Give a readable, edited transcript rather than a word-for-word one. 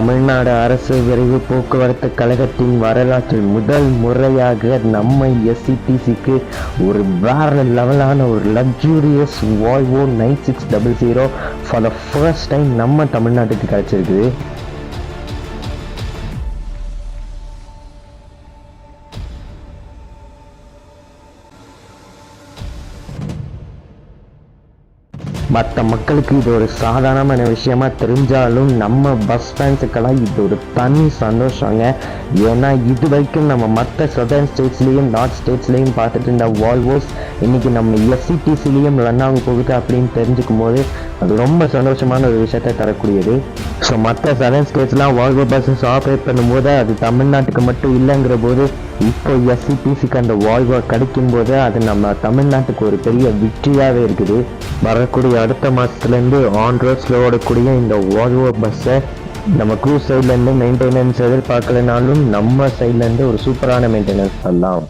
தமிழ்நாடு அரசு விரைவு போக்குவரத்து கழகத்தின் வரலாற்றில் முதல் முறையாக நம்ம எஸ்சிடிசிக்கு ஒரு வேற லெவலான ஒரு luxurious Volvo 9600 for the first time நம்ம தமிழ்நாட்டுக்கு கிடைச்சிருக்குது. மற்ற மக்களுக்கு இது ஒரு சாதாரணமான விஷயமா தெரிஞ்சாலும் நம்ம பஸ் ஃபேன்ஸுக்கெல்லாம் இது ஒரு தனி சந்தோஷங்க. ஏன்னா இது வரைக்கும் நம்ம மற்ற சதர்ன் ஸ்டேட்ஸ்லேயும் நார்த் ஸ்டேட்ஸ்லேயும் பார்த்துட்டு இருந்த வால்வோஸ் இன்னைக்கு நம்ம எஸ்சிடிசிலையும் ரன் ஆக போகுது அப்படின்னு தெரிஞ்சுக்கும் போது அது ரொம்ப சந்தோஷமான ஒரு விஷயத்தை தரக்கூடியது. ஸோ மற்ற சதர்ன் ஸ்டேட்ஸ்லாம் வால்வோ பஸ்ஸஸ் ஆப்ரேட் பண்ணும்போது அது தமிழ்நாட்டுக்கு மட்டும் இல்லைங்கிற போது இப்போ எஸ்சிடிசிக்கு அந்த வால்வோ கிடைக்கும் போது அது நம்ம தமிழ்நாட்டுக்கு ஒரு பெரிய விக்டரியாகவே இருக்குது. வரக்கூடிய அடுத்த மாதத்துலேருந்து ஆன் ரோட்ஸில் ஓடக்கூடிய இந்த வால்வோ பஸ்ஸை நம்ம க்ரூஸ் சைட்லேருந்து மெயின்டெனன்ஸ் எதிர்பார்க்கலனாலும் நம்ம சைட்லேருந்து ஒரு சூப்பரான மெயின்டெனன்ஸ் பண்ணலாம்.